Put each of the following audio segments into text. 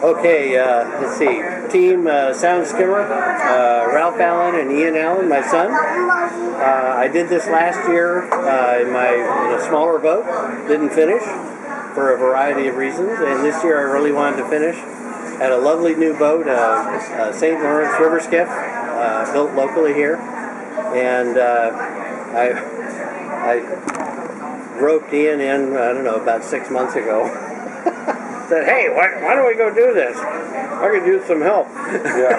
Okay, let's see. Team Sound Skimmer, Ralph Allen and Ian Allen, my son. I did this last year in a smaller boat. Didn't finish for a variety of reasons, and this year I really wanted to finish. Had a lovely new boat, St. Lawrence River Skiff, built locally here, and I roped Ian in, I don't know, about 6 months ago. Said, hey, why don't we go do this? I could use some help. Yeah.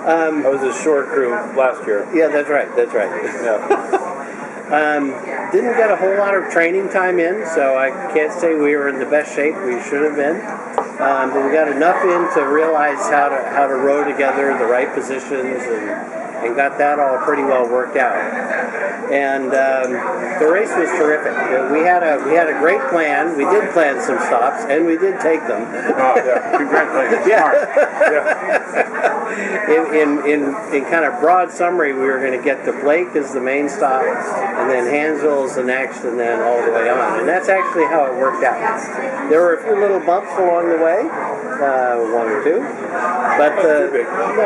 I was a shore crew last year. Yeah, that's right. Yeah. Didn't get a whole lot of training time in, so I can't say we were in the best shape we should have been. But we got enough in to realize how to row together in the right positions, and got that all pretty well worked out. And the race was terrific. We had a great plan. We did plan some stops, and we did take them. Oh, yeah. Congratulations. Yeah. Yeah. In kind of broad summary, we were going to get to Blake as the main stop, and then Hansville as the next, and then all the way on. And that's actually how it worked out. There were a few little bumps along the way, one or two, but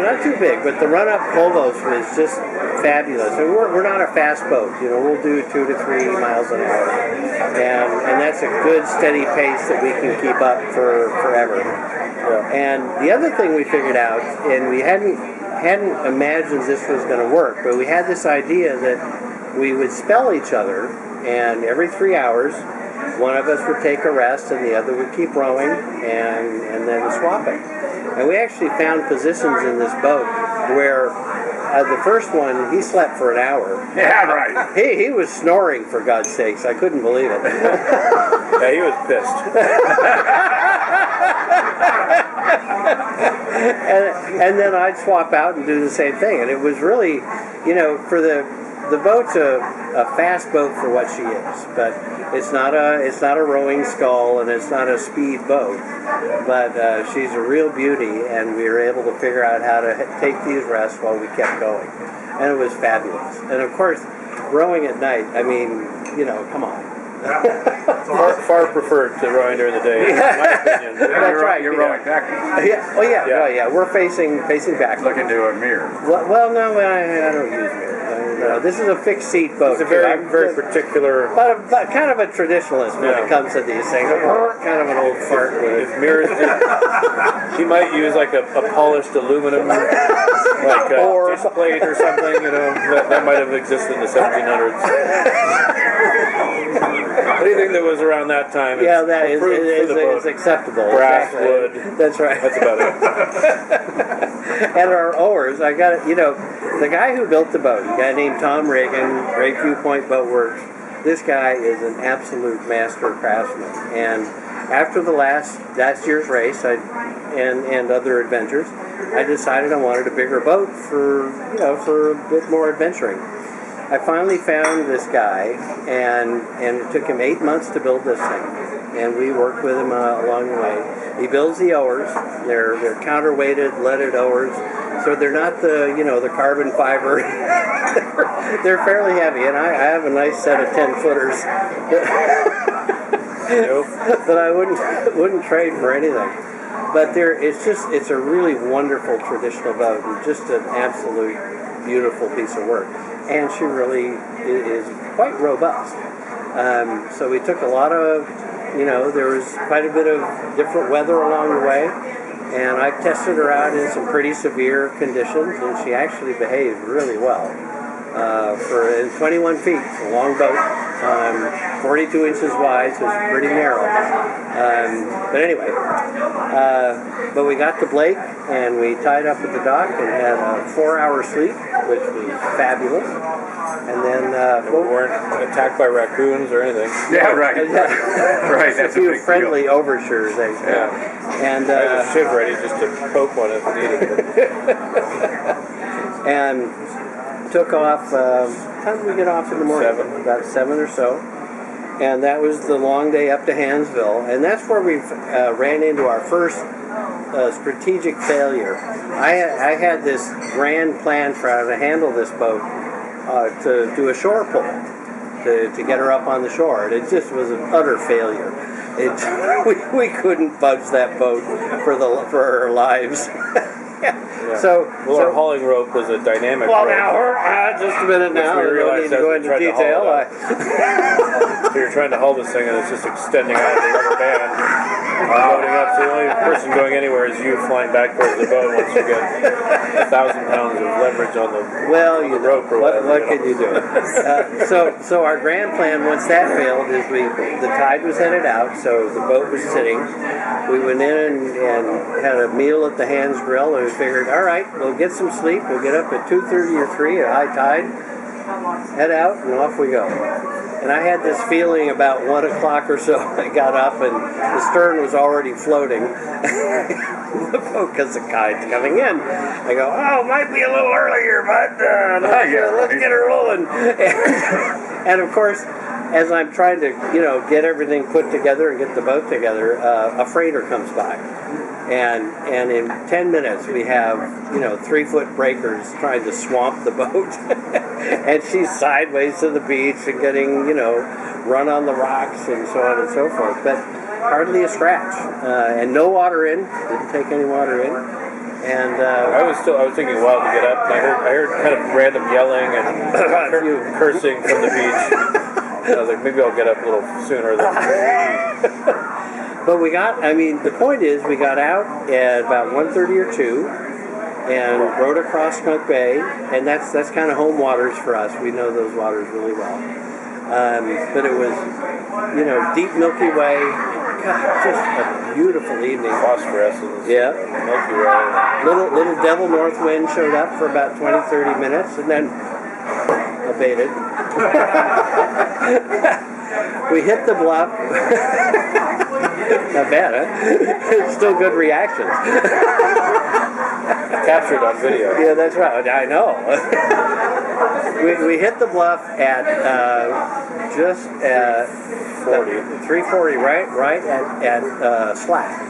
not too big. But the run-up Volvos was just fabulous. And we're not a fast boat. We'll do 2 to 3 miles an hour, and that's a good steady pace that we can keep up for forever. And the other thing we figured out, and we hadn't imagined this was going to work, but we had this idea that we would spell each other, and every 3 hours, one of us would take a rest, and the other would keep rowing, and then swap it. And we actually found positions in this boat where the first one, he slept for an hour. Yeah, right. He was snoring, for God's sakes. I couldn't believe it. Yeah, he was pissed. and then I'd swap out and do the same thing. And it was really, for the boat's a fast boat for what she is, but it's not a rowing scull, and it's not a speed boat, but she's a real beauty, and we were able to figure out how to take these rests while we kept going, and it was fabulous. And of course, rowing at night, I mean, come on. Far preferred to rowing during the day, in my opinion. That's right. You're rowing back. Yeah. Oh yeah. We're facing back. Look into a mirror. Well, no, I don't use mirrors. No, this is a fixed seat boat. It's a very particular. But kind of a traditionalist when it comes to these things. Kind of an old fart with If mirrors, he might use like a polished aluminum, like a dish plate or something. That might have existed in the 1700s. Anything that was around that time. That is acceptable. Brass, exactly. wood. That's right. That's about it. And our oars, I got it. The guy who built the boat, a guy named Tom Reagan, Great Viewpoint Boat Works. This guy is an absolute master craftsman. And after the last year's race, and other adventures, I decided I wanted a bigger boat for a bit more adventuring. I finally found this guy, and it took him 8 months to build this thing, and we worked with him along the way. He builds the oars. They're counterweighted, leaded oars, so they're not the carbon fiber. They're fairly heavy, and I have a nice set of 10-footers that I wouldn't trade for anything. But it's a really wonderful traditional boat, and just an absolute beautiful piece of work. And she really is quite robust. So we took a lot of, there was quite a bit of different weather along the way, and I tested her out in some pretty severe conditions, and she actually behaved really well. For 21 feet, it's a long boat, 42 inches wide, so it's pretty narrow. But anyway, but we got to Blake, and we tied up at the dock and had a 4-hour sleep, which was fabulous. And then we weren't attacked by raccoons or anything. Yeah, right. Right. That's a few friendly overtures. Yeah. And I was shiv ready just to poke one if needed. And took off. How did we get off in the morning? 7. About 7 or so. And that was the long day up to Hansville, and that's where we ran into our first strategic failure. I had this grand plan for how to handle this boat, to do a shore pull, to get her up on the shore, and it just was an utter failure. we couldn't budge that boat for our lives. Yeah. So our hauling rope was a dynamic well, rope. now, just a minute now. we I don't realized need to as go we into tried to haul detail. it So you're trying to haul this thing and it's just extending out the rubber band, loading up. So the only person going anywhere is you flying back towards the boat once you get 1,000 pounds of leverage on the rope or whatever. What can you do? So our grand plan, once that failed, is the tide was headed out, so the boat was sitting. We went in and had a meal at the Hands Grill, and we figured, all right, we'll get some sleep. We'll get up at 2:30 or 3 at high tide, head out, and off we go. And I had this feeling about 1 o'clock or so. I got up, and the stern was already floating. The boat, because the tide's coming in. I go, oh, might be a little earlier, but let's get her rolling. And of course, as I'm trying to, get everything put together and get the boat together, a freighter comes by. And in 10 minutes, we have, 3-foot breakers trying to swamp the boat. And she's sideways to the beach and getting, run on the rocks and so on and so forth. But hardly a scratch. And no water in. Didn't take any water in. And I was taking a while to get up. I heard kind of random yelling and cursing from the beach. I was like, maybe I'll get up a little sooner than. But the point is, we got out at about 1:30 or 2 and rode across Skunk Bay, and that's kind of home waters for us. We know those waters really well. But it was, deep Milky Way. God, just a beautiful evening. Phosphorescence. Yeah. Milky Way. Little Devil North Wind showed up for about 20-30 minutes, and then abated. We hit the bluff. Not bad, huh? Still good reactions. Captured on video. Yeah, that's right. I know. we hit the bluff at just at 3:40, right at slack.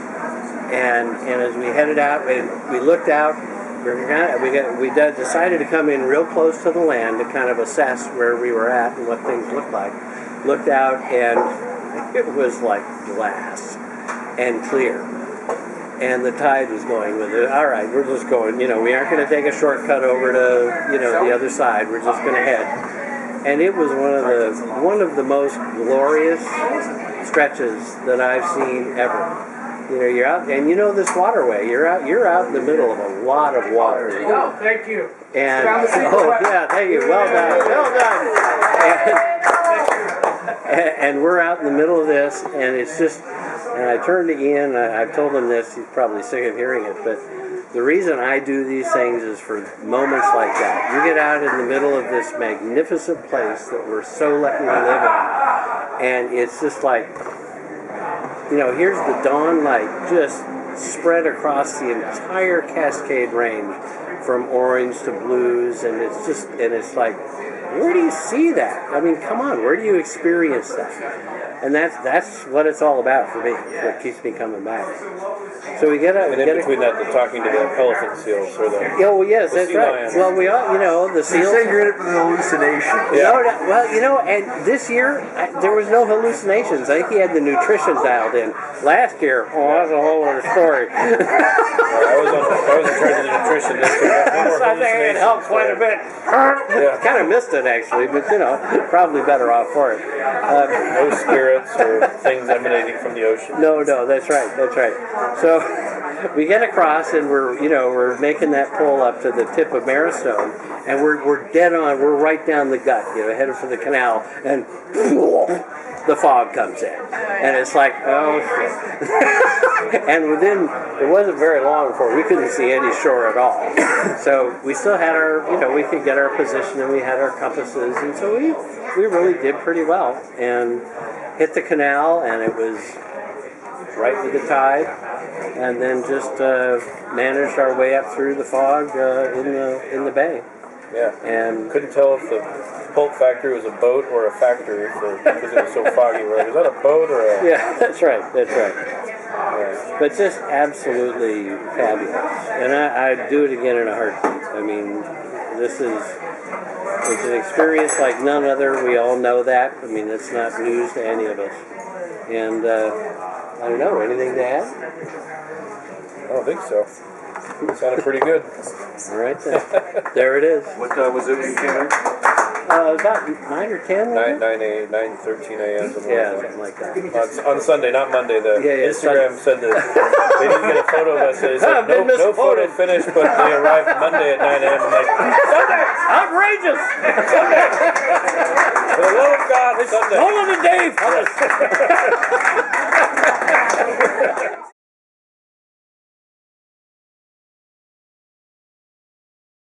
And as we headed out, and we looked out. We decided to come in real close to the land to kind of assess where we were at and what things looked like. Looked out, and it was like glass and clear. And the tide was going with it. All right, we're just going, we aren't going to take a shortcut over to, the other side. We're just going to head. And it was one of the most glorious stretches that I've seen ever. You're out, and this waterway. You're out in the middle of a lot of water. There you go. Thank you. And thank you. Well done. And we're out in the middle of this, and it's just. And I turned to Ian. I've told him this. He's probably sick of hearing it, but the reason I do these things is for moments like that. You get out in the middle of this magnificent place that we're so lucky to live in, and it's just like. Here's the dawn light just spread across the entire Cascade Range from orange to blues, and it's like, where do you see that? I mean, come on, where do you experience that? And that's what it's all about for me. It's what keeps me coming back. So we get And in between that, they're talking to the elephant seals or the. Oh, well, yes, that's right. Lions. Well, we all, the seals. You say you're in it for the hallucination. Yeah. And this year, there was no hallucinations. I think he had the nutrition dialed in. Last year, that's a whole other story. I was in charge of the nutrition this year. I think it helped quite a bit. Yeah. Kind of missed it, actually, but, probably better off for it. No spirits or things emanating from the ocean. No, that's right. So we get across, and we're making that pull up to the tip of Marrowstone, and we're dead on. We're right down the gut, headed for the canal, and the fog comes in, and it's like, oh shit. And it wasn't very long before we couldn't see any shore at all. So we still had we could get our position, and we had our compasses, and so we really did pretty well, and hit the canal, and it was right with the tide, and then just managed our way up through the fog in the bay. Yeah, and couldn't tell if the pulp factory was a boat or a factory because it was so foggy. Right? Is that a boat or a? Yeah, that's right. Yeah. But just absolutely fabulous, and I'd do it again in a heartbeat. I mean, it's an experience like none other. We all know that. I mean, it's not news to any of us. And I don't know, anything to add? I don't think so. It sounded pretty good. All right then. There it is. What was it when you came in? About 9 or 10. 9:13 a.m. Yeah, something like that. On Sunday, not Monday. The Yeah, Instagram said that they didn't get a photo of us. They said no photo finished, but they arrived Monday at 9 a.m. I'm like, Sunday! Outrageous! For the love of God, Sunday. Hold on to Dave!